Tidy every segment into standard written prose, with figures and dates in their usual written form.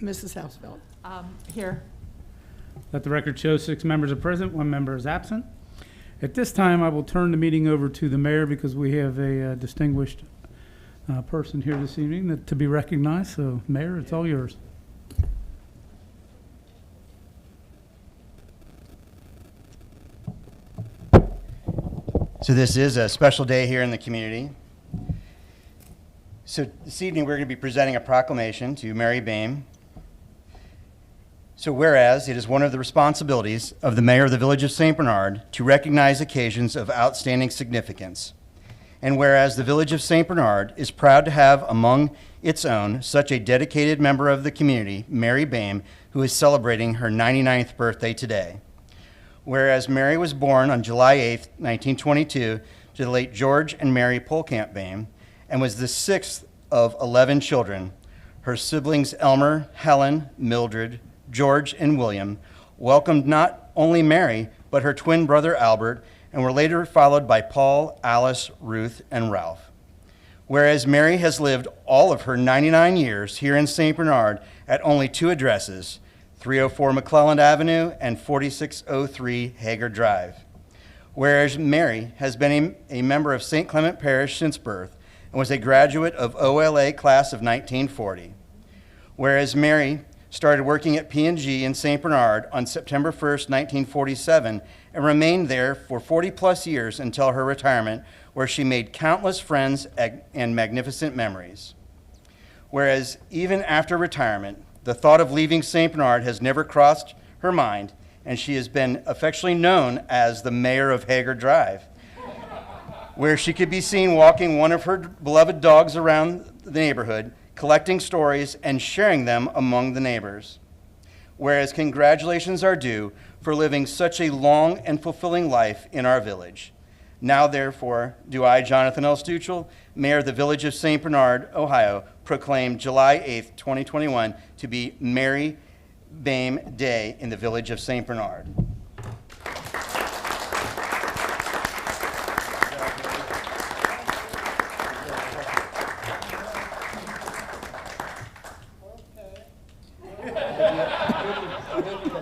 Mrs. Hausfeld. Here. Let the record show 6 members are present, 1 member is absent. At this time, I will turn the meeting over to the mayor because we have a distinguished person here this evening to be recognized. So, Mayor, it's all yours. So this is a special day here in the community. So this evening we're going to be presenting a proclamation to Mary Boehm. So whereas it is one of the responsibilities of the mayor of the village of St. Bernard to recognize occasions of outstanding significance, and whereas the village of St. Bernard is proud to have among its own such a dedicated member of the community, Mary Boehm, who is celebrating her 99th birthday today. Whereas Mary was born on July 8, 1922, to the late George and Mary Polkamp Boehm, and was the 6th of 11 children. Her siblings Elmer, Helen, Mildred, George, and William welcomed not only Mary, but her twin brother Albert, and were later followed by Paul, Alice, Ruth, and Ralph. Whereas Mary has lived all of her 99 years here in St. Bernard at only 2 addresses, 304 McClelland Avenue and 4603 Hager Drive. Whereas Mary has been a member of St. Clement Parish since birth and was a graduate of OLA class of 1940. Whereas Mary started working at P&G in St. Bernard on September 1st, 1947, and remained there for 40-plus years until her retirement, where she made countless friends and magnificent memories. Whereas even after retirement, the thought of leaving St. Bernard has never crossed her mind, and she has been affectionately known as the mayor of Hager Drive, where she could be seen walking one of her beloved dogs around the neighborhood, collecting stories and sharing them among the neighbors. Whereas congratulations are due for living such a long and fulfilling life in our village. Now, therefore, do I, Jonathan L. Stuchel, Mayor of the Village of St. Bernard, Ohio, proclaim July 8th, 2021 to be Mary Boehm Day in the Village of St. Bernard.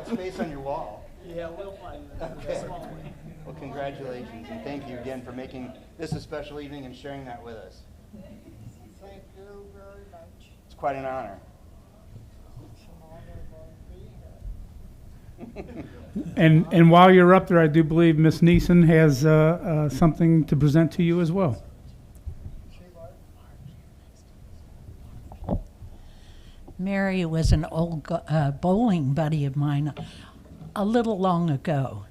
Space on your wall. Yeah, we'll find that. Okay. Well, congratulations, and thank you again for making this a special evening and sharing that with us. Thank you very much. It's quite an honor. It's an honor to be here. And while you're up there, I do believe Miss Neeson has something to present to you as well. Mary was an old bowling buddy of mine a little long ago,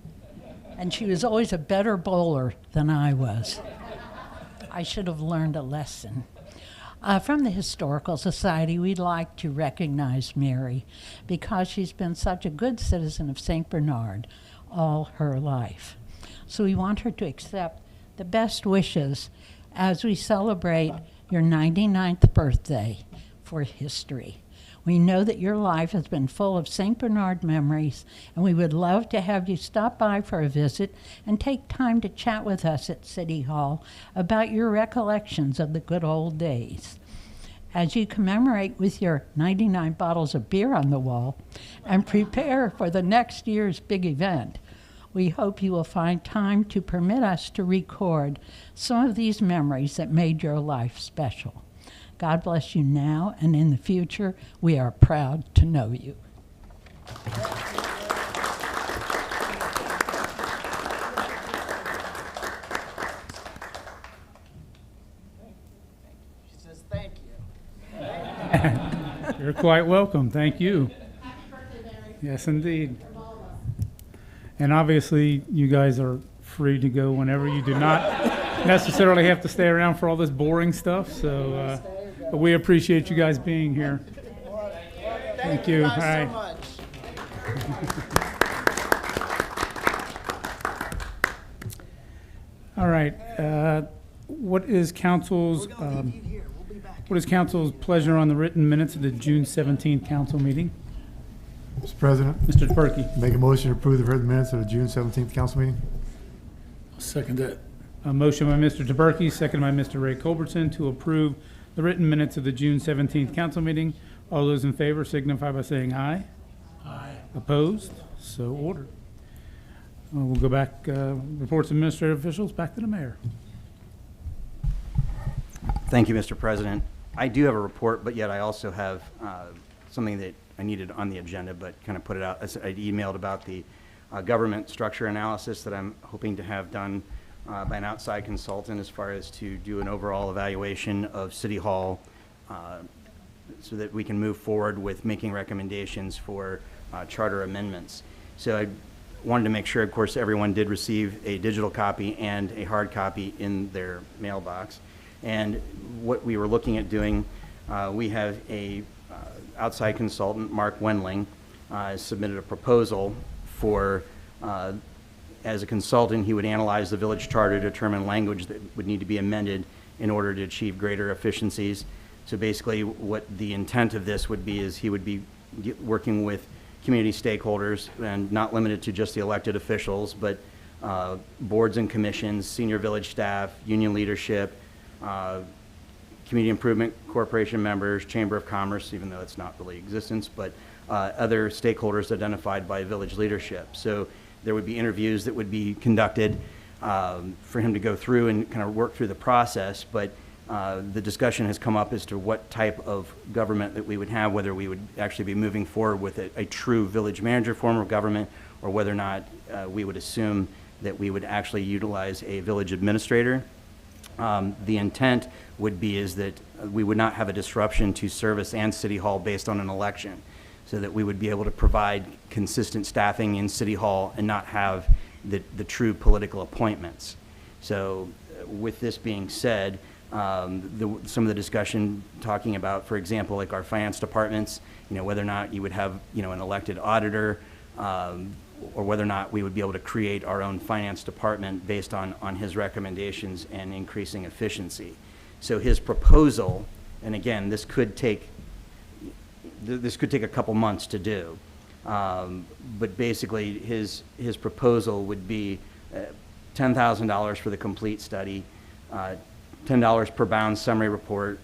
and she was always a better bowler than I was. I should have learned a lesson. From the Historical Society, we'd like to recognize Mary because she's been such a good citizen of St. Bernard all her life. So we want her to accept the best wishes as we celebrate your 99th birthday for history. We know that your life has been full of St. Bernard memories, and we would love to have you stop by for a visit and take time to chat with us at City Hall about your recollections of the good old days. As you commemorate with your 99 bottles of beer on the wall and prepare for the next year's big event, we hope you will find time to permit us to record some of these memories that made your life special. God bless you now and in the future. We are proud to know you. She says thank you. You're quite welcome. Thank you. Yes, indeed. And obviously, you guys are free to go whenever. You do not necessarily have to stay around for all this boring stuff. So, but we appreciate you guys being here. Thank you. Guys so much. All right. What is council's pleasure on the written minutes of the June 17th council meeting? Mr. President, Mr. Perky. make a motion to approve the written minutes of the June 17th council meeting. Second that. A motion by Mr. Taberky, second by Mr. Ray Culbertson to approve the written minutes of the June 17th council meeting. All those in favor signify by saying aye. Aye. Opposed? So ordered. We'll go back, reports of administrative officials, back to the mayor. Thank you, Mr. President. I do have a report, but yet I also have something that I needed on the agenda, but kind of put it out. I emailed about the government structure analysis that I'm hoping to have done by an outside consultant as far as to do an overall evaluation of City Hall so that we can move forward with making recommendations for charter amendments. So I wanted to make sure, of course, everyone did receive a digital copy and a hard copy in their mailbox. And what we were looking at doing, we have a outside consultant, Mark Wendling, submitted a proposal for, as a consultant, he would analyze the village charter to determine language that would need to be amended in order to achieve greater efficiencies. So basically what the intent of this would be is he would be working with community stakeholders, and not limited to just the elected officials, but boards and commissions, senior village staff, union leadership, Community Improvement Corporation members, Chamber of Commerce, even though it's not really existence, but other stakeholders identified by village leadership. So there would be interviews that would be conducted for him to go through and kind of work through the process, but the discussion has come up as to what type of government that we would have, whether we would actually be moving forward with a true village manager form of government, or whether or not we would assume that we would actually utilize a village administrator. The intent would be is that we would not have a disruption to service and City Hall based on an election, so that we would be able to provide consistent staffing in City Hall and not have the true political appointments. So with this being said, some of the discussion talking about, for example, like our finance departments, whether or not you would have, an elected auditor, or whether or not we would be able to create our own finance department based on his recommendations and increasing efficiency. So his proposal, and again, this could take a couple months to do, but basically his proposal would be $10,000 for the complete study, $10 per bound summary report,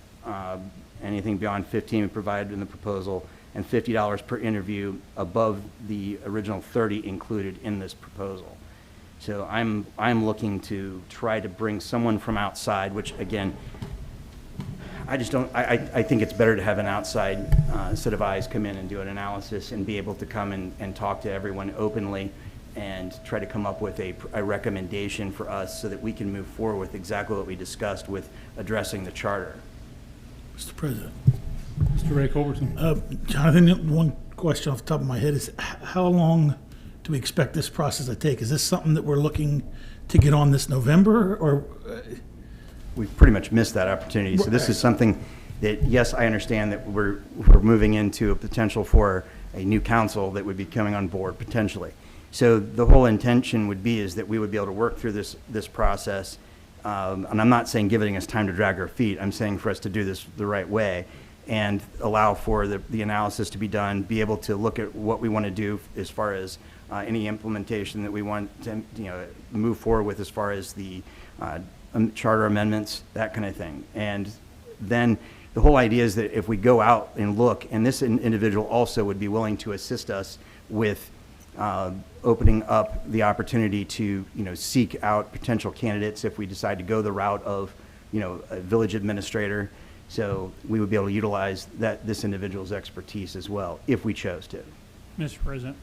anything beyond 15 provided in the proposal, and $50 per interview above the original 30 included in this proposal. So I'm looking to try to bring someone from outside, which again, I think it's better to have an outside set of eyes come in and do an analysis and be able to come and talk to everyone openly and try to come up with a recommendation for us so that we can move forward with exactly what we discussed with addressing the charter. Mr. President. Mr. Ray Culbertson. Jonathan, one question off the top of my head is how long do we expect this process to take? Is this something that we're looking to get on this November, or? We've pretty much missed that opportunity. So this is something that, yes, I understand that we're moving into a potential for a new council that would be coming on board potentially. So the whole intention would be is that we would be able to work through this process. And I'm not saying giving us time to drag our feet. I'm saying for us to do this the right way and allow for the analysis to be done, be able to look at what we want to do as far as any implementation that we want to move forward with as far as the charter amendments, that kind of thing. And then the whole idea is that if we go out and look, and this individual also would be willing to assist us with opening up the opportunity to seek out potential candidates if we decide to go the route of a village administrator. So we would be able to utilize this individual's expertise as well if we chose to. Mr. President,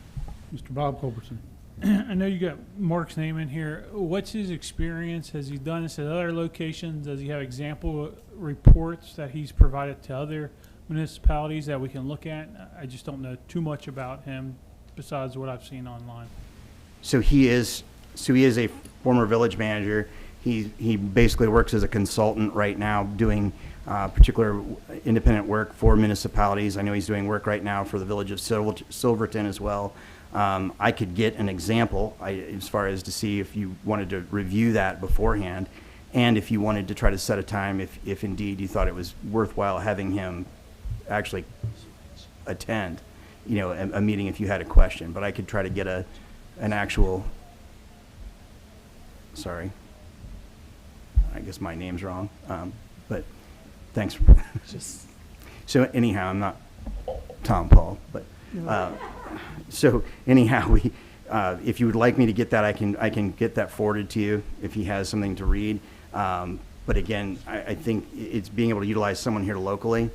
Mr. Bob Culbertson. I know you got Mark's name in here. What's his experience? Has he done this at other locations? Does he have example reports that he's provided to other municipalities that we can look at? I just don't know too much about him besides what I've seen online. So he is a former village manager. He basically works as a consultant right now, doing particular independent work for municipalities. I know he's doing work right now for the village of Silverton as well. I could get an example as far as to see if you wanted to review that beforehand, and if you wanted to try to set a time if indeed you thought it was worthwhile having him actually attend a meeting if you had a question. But I could try to get an actual, sorry, I guess my name's wrong, but thanks. So anyhow, I'm not Tom Paul, but, so anyhow, if you would like me to get that, I can get that forwarded to you if he has something to read. But again, I think it's being able to utilize someone here locally,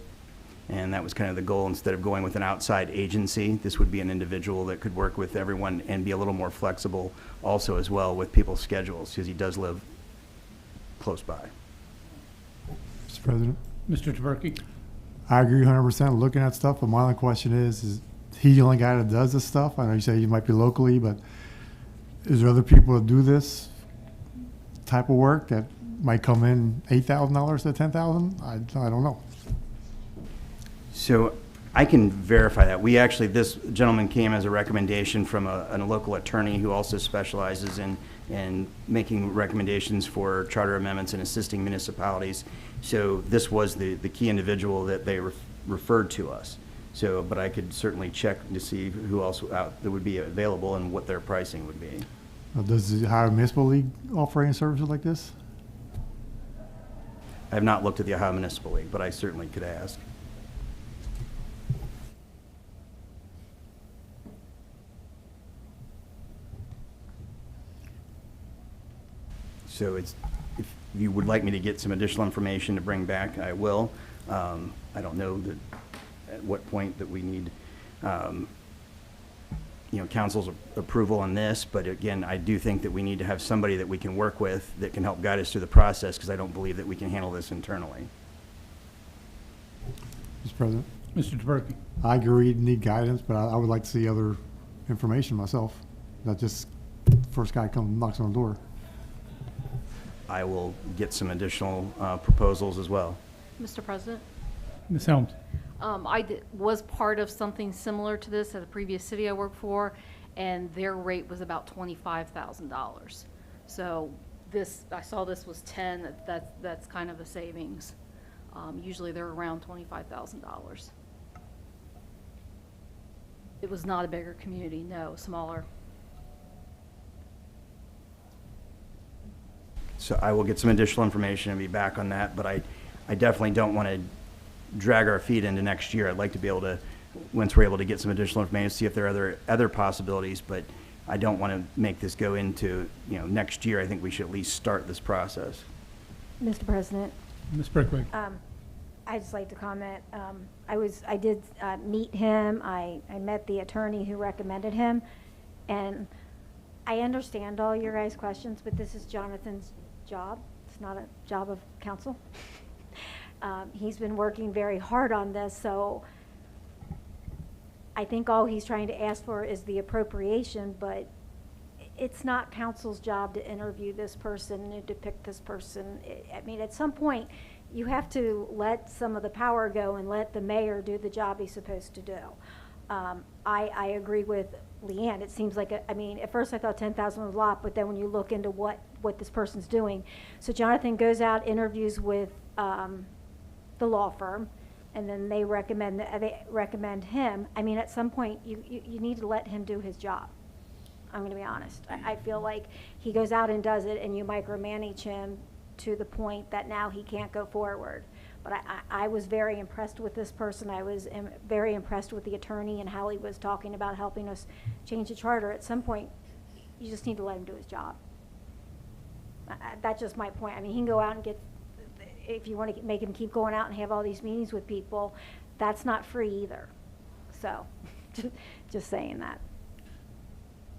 and that was kind of the goal. Instead of going with an outside agency, this would be an individual that could work with everyone and be a little more flexible also as well with people's schedules, because he does live close by. Mr. President, Mr. Taberky? I agree 100% looking at stuff, but my only question is he the only guy that does this stuff? I know you say you might be locally, but is there other people that do this type of work that might come in $8,000 to $10,000? I don't know. So I can verify that. We actually, this gentleman came as a recommendation from a local attorney who also specializes in making recommendations for charter amendments and assisting municipalities. So this was the key individual that they referred to us. So, but I could certainly check to see who else out that would be available and what their pricing would be. Does the Ohio Municipal League offer any services like this? I have not looked at the Ohio Municipal League, but I certainly could ask. So it's, if you would like me to get some additional information to bring back, I will. I don't know that at what point that we need, council's approval on this, but again, I do think that we need to have somebody that we can work with that can help guide us through the process, because I don't believe that we can handle this internally. Mr. President, Mr. Taberky? I agree you need guidance, but I would like to see other information myself, not just first guy comes knocks on the door. I will get some additional proposals as well. Mr. President, Ms. Helms? was part of something similar to this at a previous city I worked for, and their rate was about $25,000. So I saw this was 10, that's kind of a savings. Usually they're around $25,000. It was not a bigger community, no, smaller. So I will get some additional information and be back on that, but I definitely don't want to drag our feet into next year. I'd like to be able to, once we're able to get some additional information, see if there are other possibilities, but I don't want to make this go into, next year. I think we should at least start this process. Mr. President, Ms. Brickwick? I'd just like to comment. I did meet him. I met the attorney who recommended him, and I understand all your guys' questions, but this is Jonathan's job. It's not a job of council. He's been working very hard on this, so I think all he's trying to ask for is the appropriation, but it's not council's job to interview this person and to pick this person. I mean, at some point, you have to let some of the power go and let the mayor do the job he's supposed to do. I agree with Leanne. It seems like, at first I thought 10,000 was a lot, but then when you look into what this person's doing. So Jonathan goes out, interviews with the law firm, and then they recommend him. I mean, at some point, you need to let him do his job. I'm going to be honest. I feel like he goes out and does it, and you micromanage him to the point that now he can't go forward. But I was very impressed with this person. I was very impressed with the attorney and how he was talking about helping us change the charter. At some point, you just need to let him do his job. That's just my point. I mean, he can go out and get, if you want to make him keep going out and have all these meetings with people, that's not free either. So, just saying that.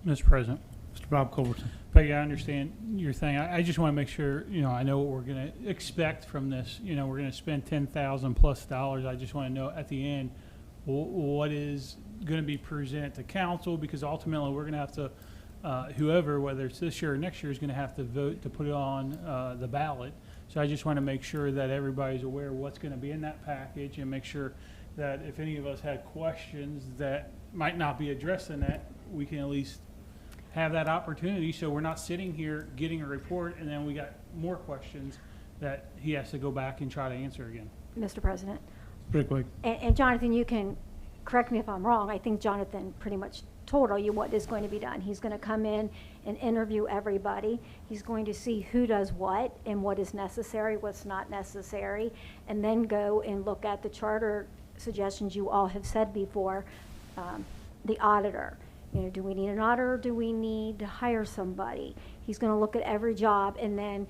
Mr. President. Mr. Bob Culbertson? Peggy, I understand your thing. I just want to make sure, I know what we're going to expect from this. We're going to spend $10,000 plus. I just want to know at the end what is going to be presented to council, because ultimately we're going to have to, whoever, whether it's this year or next year, is going to have to vote to put it on the ballot. So I just want to make sure that everybody's aware of what's going to be in that package, and make sure that if any of us had questions that might not be addressed in that, we can at least have that opportunity, so we're not sitting here getting a report and then we got more questions that he has to go back and try to answer again. Mr. President. Brickwick? And Jonathan, you can correct me if I'm wrong. I think Jonathan pretty much told all you what is going to be done. He's going to come in and interview everybody. He's going to see who does what and what is necessary, what's not necessary, and then go and look at the charter suggestions you all have said before. The auditor, you know, do we need an auditor? Do we need to hire somebody? He's going to look at every job, and then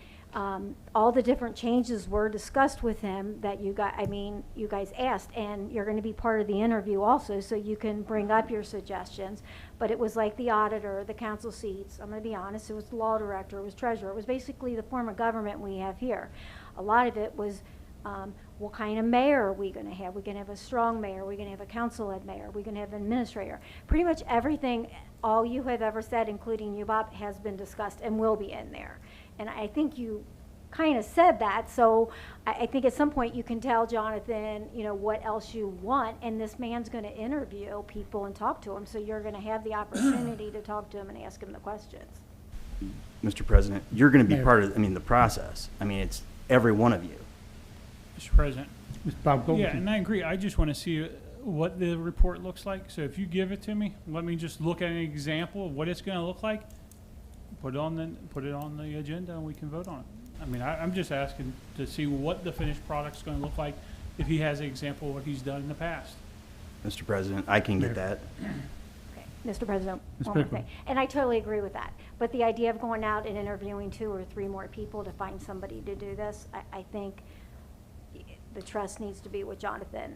all the different changes were discussed with him that you guys asked, and you're going to be part of the interview also, so you can bring up your suggestions. But it was like the auditor, the council seats. I'm going to be honest. It was the law director. It was treasurer. It was basically the form of government we have here. A lot of it was. What kind of mayor are we going to have? We're going to have a strong mayor. We're going to have a council-led mayor. We're going to have an administrator. Pretty much everything, all you have ever said, including you, Bob, has been discussed and will be in there. And I think you kind of said that, so I think at some point you can tell Jonathan, you know, what else you want, and this man's going to interview people and talk to them, so you're going to have the opportunity to talk to him and ask him the questions. Mr. President, you're going to be part of, the process. It's every one of you. Mr. President. Mr. Bob Goldstein. Yeah, and I agree. I just want to see what the report looks like. So if you give it to me, let me just look at an example of what it's going to look like. Put it on the agenda, and we can vote on it. I'm just asking to see what the finished product's going to look like if he has an example of what he's done in the past. Mr. President, I can get that. Okay, Mr. President, Ms. one more Pickle. thing. And I totally agree with that. But the idea of going out and interviewing 2 or 3 more people to find somebody to do this, I think the trust needs to be with Jonathan.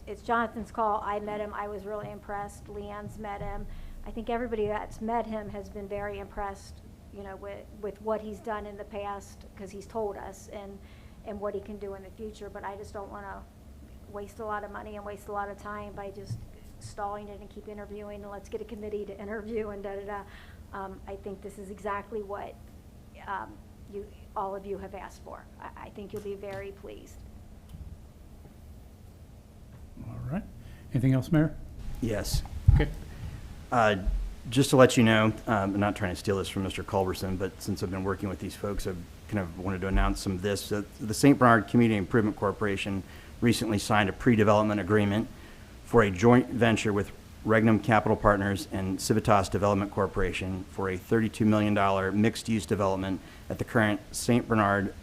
It's Jonathan's call. I met him. I was really impressed. Leanne's met him. I think everybody that's met him has been very impressed, you know, with what he's done in the past, because he's told us, and what he can do in the future. But I just don't want to waste a lot of money and waste a lot of time by just stalling it and keep interviewing, and let's get a committee to interview and da-da-da. I think this is exactly what all of you have asked for. I think you'll be very pleased. All right. Anything else, Mayor? Yes. Okay. Just to let you know, I'm not trying to steal this from Mr. Culberson, but since I've been working with these folks, I've kind of wanted to announce some of this. The St. Bernard Community Improvement Corporation recently signed a pre-development agreement for a joint venture with Regnum Capital Partners and Civitas Development Corporation for a $32 million mixed-use development at the current St. Bernard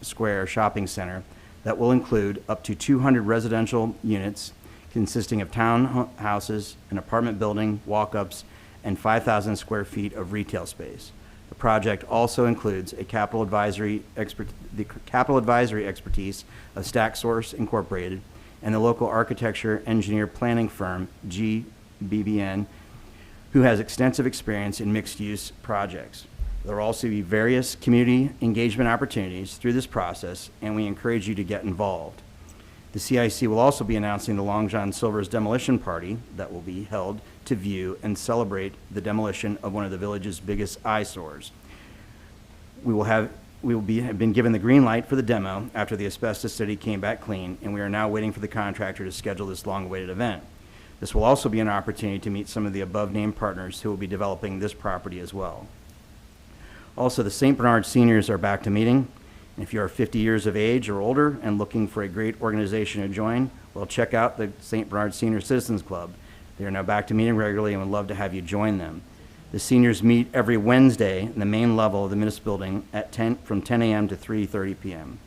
Square Shopping Center that will include up to 200 residential units consisting of townhouses, an apartment building, walk-ups, and 5,000 square feet of retail space. The project also includes the capital advisory expertise of StackSource Incorporated and the local architecture engineer planning firm GBBN, who has extensive experience in mixed-use projects. There will also be various community engagement opportunities through this process, and we encourage you to get involved. The CIC will also be announcing the Long John Silver's demolition party that will be held to view and celebrate the demolition of one of the village's biggest eyesores. Have been given the green light for the demo after the asbestos study came back clean, and we are now waiting for the contractor to schedule this long-awaited event. This will also be an opportunity to meet some of the above-named partners who will be developing this property as well. Also, the St. Bernard seniors are back to meeting. And if you are 50 years of age or older and looking for a great organization to join, well, check out the St. Bernard Senior Citizens Club. They are now back to meeting regularly and would love to have you join them. The seniors meet every Wednesday in the main level of the municipal building at from 10 a.m. to 3:30 p.m.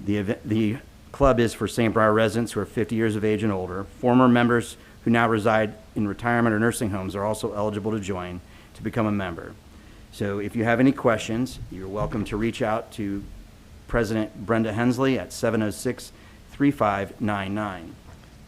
The club is for St. Bernard residents who are 50 years of age and older. Former members who now reside in retirement or nursing homes are also eligible to join to become a member. So if you have any questions, you're welcome to reach out to President Brenda Hensley at 706-3599.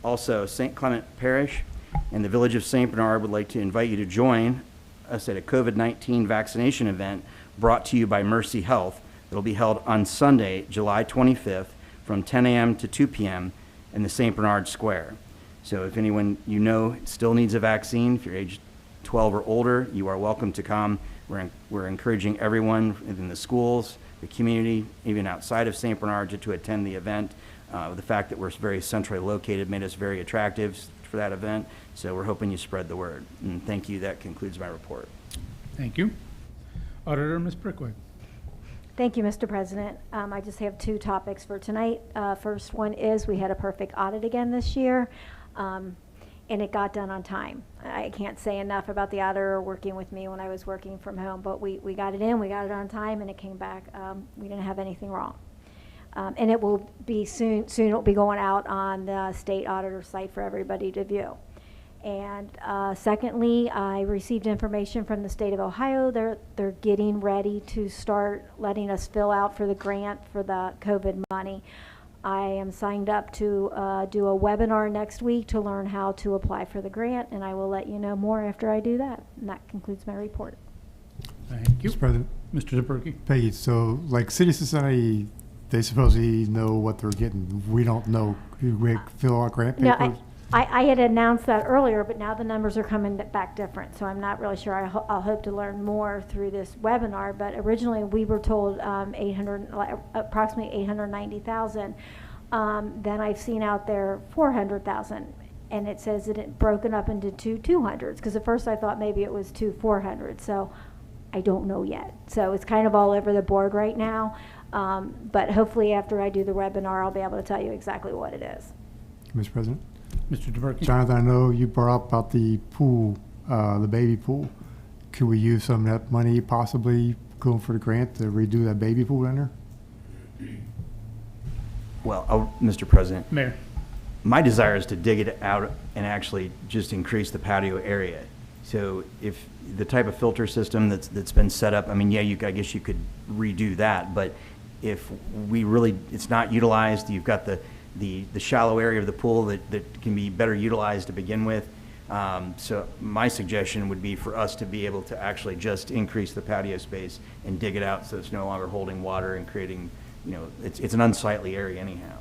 Also, St. Clement Parish and the Village of St. Bernard would like to invite you to join us at a COVID-19 vaccination event brought to you by Mercy Health. It'll be held on Sunday, July 25th from 10 a.m. to 2 p.m. in the St. Bernard Square. So if anyone you know still needs a vaccine, if you're age 12 or older, you are welcome to come. We're encouraging everyone in the schools, the community, even outside of St. Bernard to attend the event. The fact that we're very centrally located made us very attractive for that event, so we're hoping you spread the word. And thank you. That concludes my report. Thank you. Auditor, Ms. Brickwick. Thank you, Mr. President. I just have 2 topics for tonight. First one is we had a perfect audit again this year, and it got done on time. I can't say enough about the auditor working with me when I was working from home, but we got it in, we got it on time, and it came back. We didn't have anything wrong. And it will be soon it will be going out on the state auditor site for everybody to view. And secondly, I received information from the state of Ohio. They're getting ready to start letting us fill out for the grant for the COVID money. I am signed up to do a webinar next week to learn how to apply for the grant, and I will let you know more after I do that. And that concludes my report. Thank you. Mr. President, Mr. Zaberki. Peggy, so like City Society, they supposedly know what they're getting. We don't know. We fill out grant No, papers. I had announced that earlier, but now the numbers are coming back different, so I'm not really sure. I'll hope to learn more through this webinar, but originally we were told approximately 890,000. Then I've seen out there 400,000, and it says that it broken up into two 200s, because at first I thought maybe it was two 400s, so I don't know yet. So it's kind of all over the board right now, but hopefully after I do the webinar, I'll be able to tell you exactly what it is. Mr. President? Mr. Zaberki. Jonathan, I know you brought up about the pool, the baby pool. Could we use some of that money possibly going for the grant to redo that baby pool in there? Well, Mr. President, Mayor. my desire is to dig it out and actually just increase the patio area. So if the type of filter system that's been set up, I mean, yeah, I guess you could redo that, but if we really, it's not utilized, you've got the shallow area of the pool that can be better utilized to begin with. So my suggestion would be for us to be able to actually just increase the patio space and dig it out so it's no longer holding water and creating, it's an unsightly area anyhow.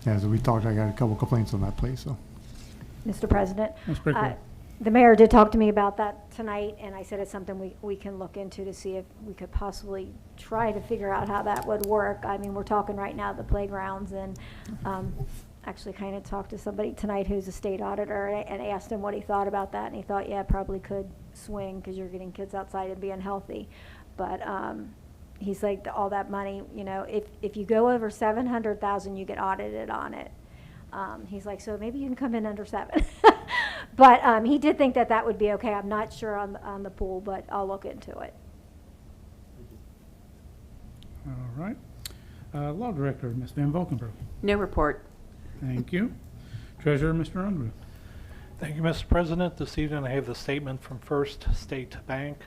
Yeah, so we talked, I got a couple complaints on that place, so. Mr. President. Ms. Brickell. The mayor did talk to me about that tonight, and I said it's something we can look into to see if we could possibly try to figure out how that would work. I mean, we're talking right now the playgrounds, and actually kind of talked to somebody tonight who's a state auditor and asked him what he thought about that, and he thought, yeah, it probably could swing because you're getting kids outside and being healthy. But he's like, all that money, if you go over 700,000, you get audited on it. He's like, so maybe you can come in under 7. But he did think that would be okay. I'm not sure on the pool, but I'll look into it. All right. Law Director, Ms. Van Valkenburg. No report. Thank you. Treasurer, Mr. Unruh. Thank you, Mr. President. This evening I have the statement from First State Bank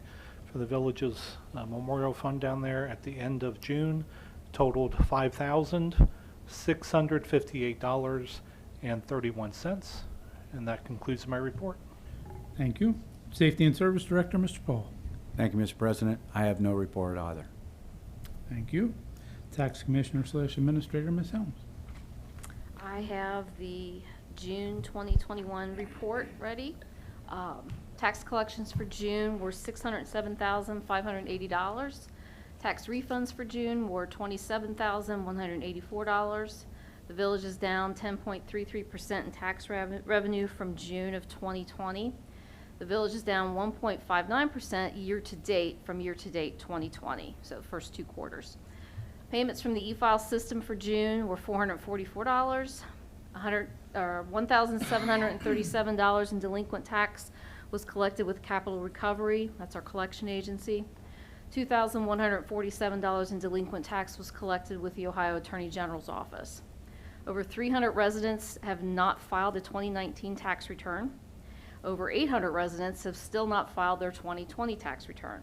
for the village's memorial fund down there at the end of June, totaled $5,658.31. And that concludes my report. Thank you. Safety and Service Director, Mr. Paul. Thank you, Mr. President. I have no report either. Thank you. Tax Commissioner / Administrator, Ms. Helms. I have the June 2021 report ready. Tax collections for June were $607,580. Tax refunds for June were $27,184. The village is down 10.33% in tax revenue from June of 2020. The village is down 1.59% year-to-date from year-to-date 2020, so first 2 quarters. Payments from the e-file system for June were $444. $1,737 in delinquent tax was collected with Capital Recovery, that's our collection agency. $2,147 in delinquent tax was collected with the Ohio Attorney General's office. Over 300 residents have not filed a 2019 tax return. Over 800 residents have still not filed their 2020 tax return.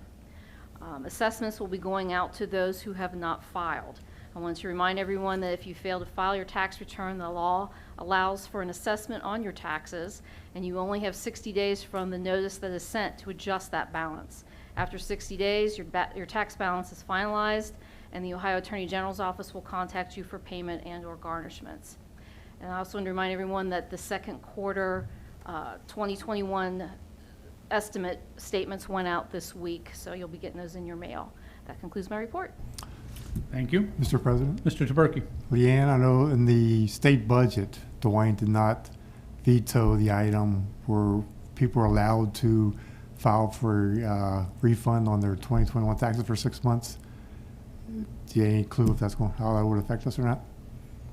Assessments will be going out to those who have not filed. I want to remind everyone that if you fail to file your tax return, the law allows for an assessment on your taxes, and you only have 60 days from the notice that is sent to adjust that balance. After 60 days, your tax balance is finalized, and the Ohio Attorney General's office will contact you for payment and/or garnishments. And I also want to remind everyone that the second quarter 2021 estimate statements went out this week, so you'll be getting those in your mail. That concludes my report. Thank you. Mr. President? Mr. Taberky. Leanne, I know in the state budget, Dwayne did not veto the item where people are allowed to file for refund on their 2021 taxes for 6 months. Do you have any clue if that's how that would affect us or not?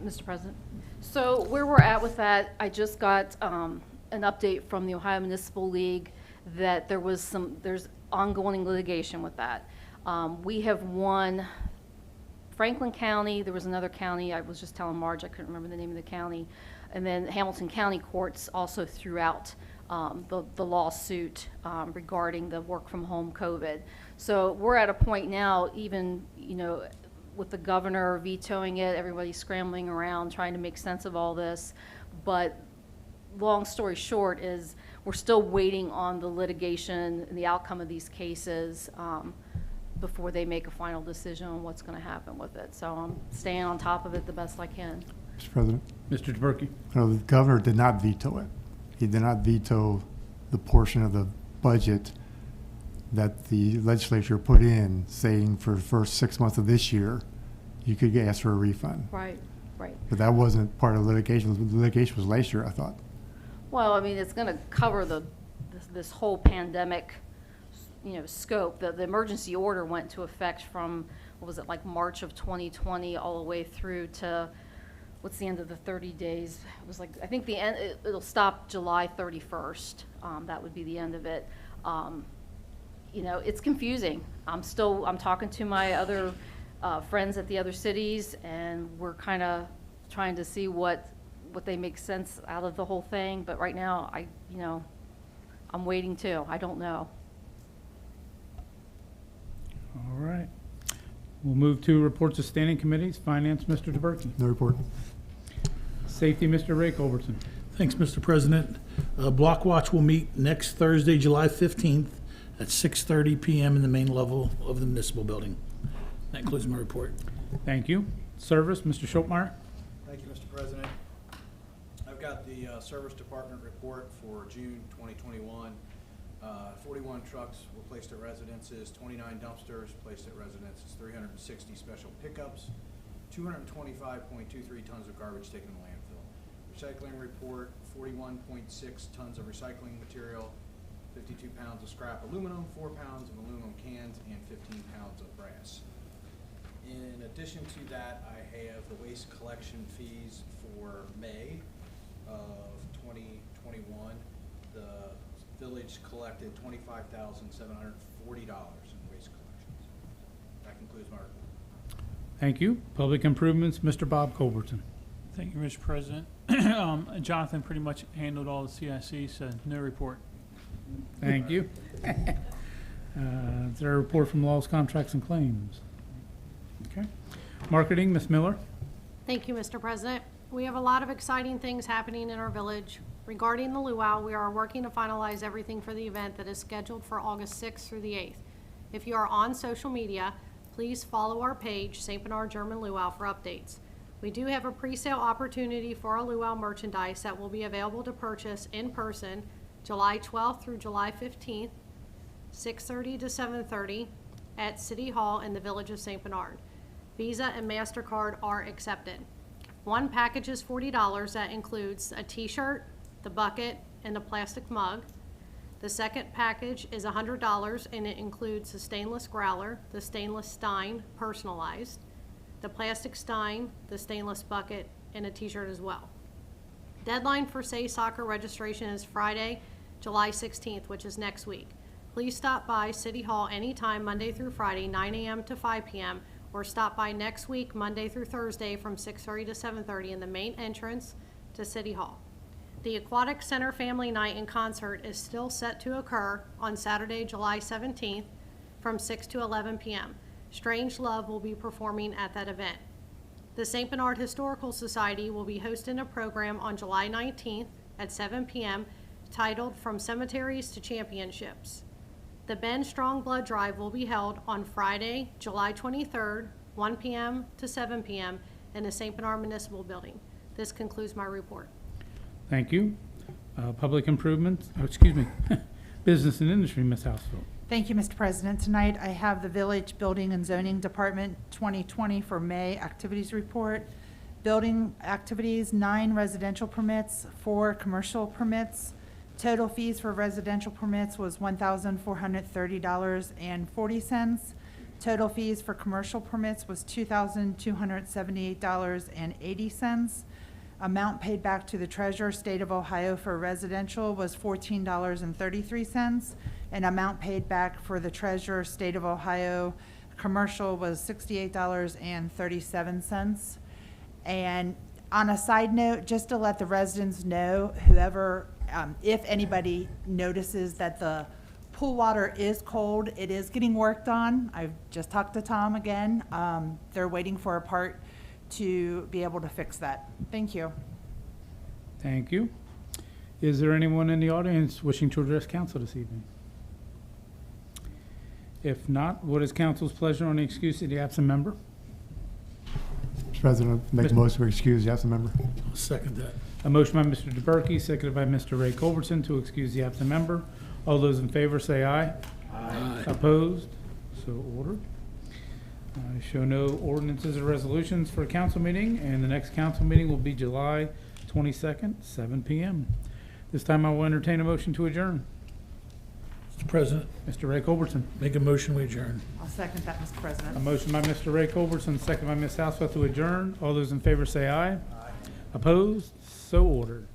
Mr. President. So where we're at with that, I just got an update from the Ohio Municipal League that there's ongoing litigation with that. We have won Franklin County, there was another county, I was just telling Marge, I couldn't remember the name of the county, and then Hamilton County courts also threw out the lawsuit regarding the work from home COVID. So we're at a point now, even, you know, with the governor vetoing it, everybody's scrambling around trying to make sense of all this. But long story short is we're still waiting on the litigation and the outcome of these cases before they make a final decision on what's going to happen with it. So I'm staying on top of it the best I can. Mr. President, Mr. DeBerke. no, the governor did not veto it. He did not veto the portion of the budget that the legislature put in, saying for the first 6 months of this year, you could ask for a refund. Right, right. But that wasn't part of litigation. The litigation was last year, I thought. Well, I mean, it's going to cover this whole pandemic, you know, scope. The emergency order went into effect from, what was it, like March of 2020 all the way through to, what's the end of the 30 days? It was like, I think the end, it'll stop July 31st. That would be the end of it. You know, it's confusing. I'm talking to my other friends at the other cities, and we're kind of trying to see what they make sense out of the whole thing. But right now, I'm waiting too. I don't know. All right. We'll move to reports of standing committees. Finance, Mr. DeBerke. No report. Safety, Mr. Ray Culbertson. Thanks, Mr. President. Block Watch will meet next Thursday, July 15th at 6:30 p.m. in the main level of the municipal building. That concludes my report. Thank you. Service, Mr. Schultmeyer. Thank you, Mr. President. I've got the Service Department report for June 2021. 41 trucks were placed at residences, 29 dumpsters placed at residences, 360 special pickups, 225.23 tons of garbage taken to landfill. Recycling report, 41.6 tons of recycling material, 52 pounds of scrap aluminum, 4 pounds of aluminum cans, and 15 pounds of brass. In addition to that, I have the waste collection fees for May of 2021. The village collected $25,740 in waste collections. That concludes my report. Thank you. Public improvements, Mr. Bob Culbertson. Thank you, Mr. President. Jonathan pretty much handled all the CIC, so no report. Thank you. Is there a report from laws, contracts, and claims? Okay. Marketing, Ms. Miller. Thank you, Mr. President. We have a lot of exciting things happening in our village. Regarding the luau, we are working to finalize everything for the event that is scheduled for August 6th through the 8th. If you are on social media, please follow our page, St. Bernard German Luau, for updates. We do have a pre-sale opportunity for our luau merchandise that will be available to purchase in person July 12th through July 15th, 6:30 to 7:30 at City Hall in the Village of St. Bernard. Visa and MasterCard are accepted. One package is $40. That includes a t-shirt, the bucket, and a plastic mug. The second package is $100, and it includes the stainless growler, the stainless stein personalized, the plastic stein, the stainless bucket, and a t-shirt as well. Deadline for Say Soccer registration is Friday, July 16th, which is next week. Please stop by City Hall anytime Monday through Friday, 9 a.m. to 5 p.m., or stop by next week, Monday through Thursday, from 6:30 to 7:30 in the main entrance to City Hall. The Aquatic Center Family Night and Concert is still set to occur on Saturday, July 17th from 6 to 11 p.m. Strange Love will be performing at that event. The St. Bernard Historical Society will be hosting a program on July 19th at 7 p.m. titled From Cemeteries to Championships. The Ben Strong Blood Drive will be held on Friday, July 23rd, 1 p.m. to 7 p.m. in the St. Bernard Municipal Building. This concludes my report. Thank you. Public improvements, business and industry, Ms. Houseville. Thank you, Mr. President. Tonight I have the Village Building and Zoning Department 2020 for May activities report. Building activities, 9 residential permits, 4 commercial permits. Total fees for residential permits was $1,430.40. Total fees for commercial permits was $2,278.80. Amount paid back to the Treasurer, State of Ohio for residential was $14.33. And amount paid back for the Treasurer, State of Ohio Commercial was $68.37. And on a side note, just to let the residents know, whoever, if anybody notices that the pool water is cold, it is getting worked on. I've just talked to Tom again. They're waiting for a part to be able to fix that. Thank you. Thank you. Is there anyone in the audience wishing to address council this evening? If not, what is council's pleasure on the excuse of the absent member? Mr. President, make a motion to excuse the absent member. I'll second that. A motion by Mr. DeBerke, seconded by Mr. Ray Culbertson to excuse the absent member. All those in favor say aye. Aye. Opposed? So ordered. I show no ordinances or resolutions for a council meeting, and the next council meeting will be July 22nd, 7 p.m. This time I will entertain a motion to adjourn. Mr. President, Mr. Ray Culbertson. make a motion, we adjourn. I'll second that, Mr. A President. motion by Mr. Ray Culbertson, second by Ms. Housewell to adjourn. All those in favor say aye. Aye. Opposed? So ordered.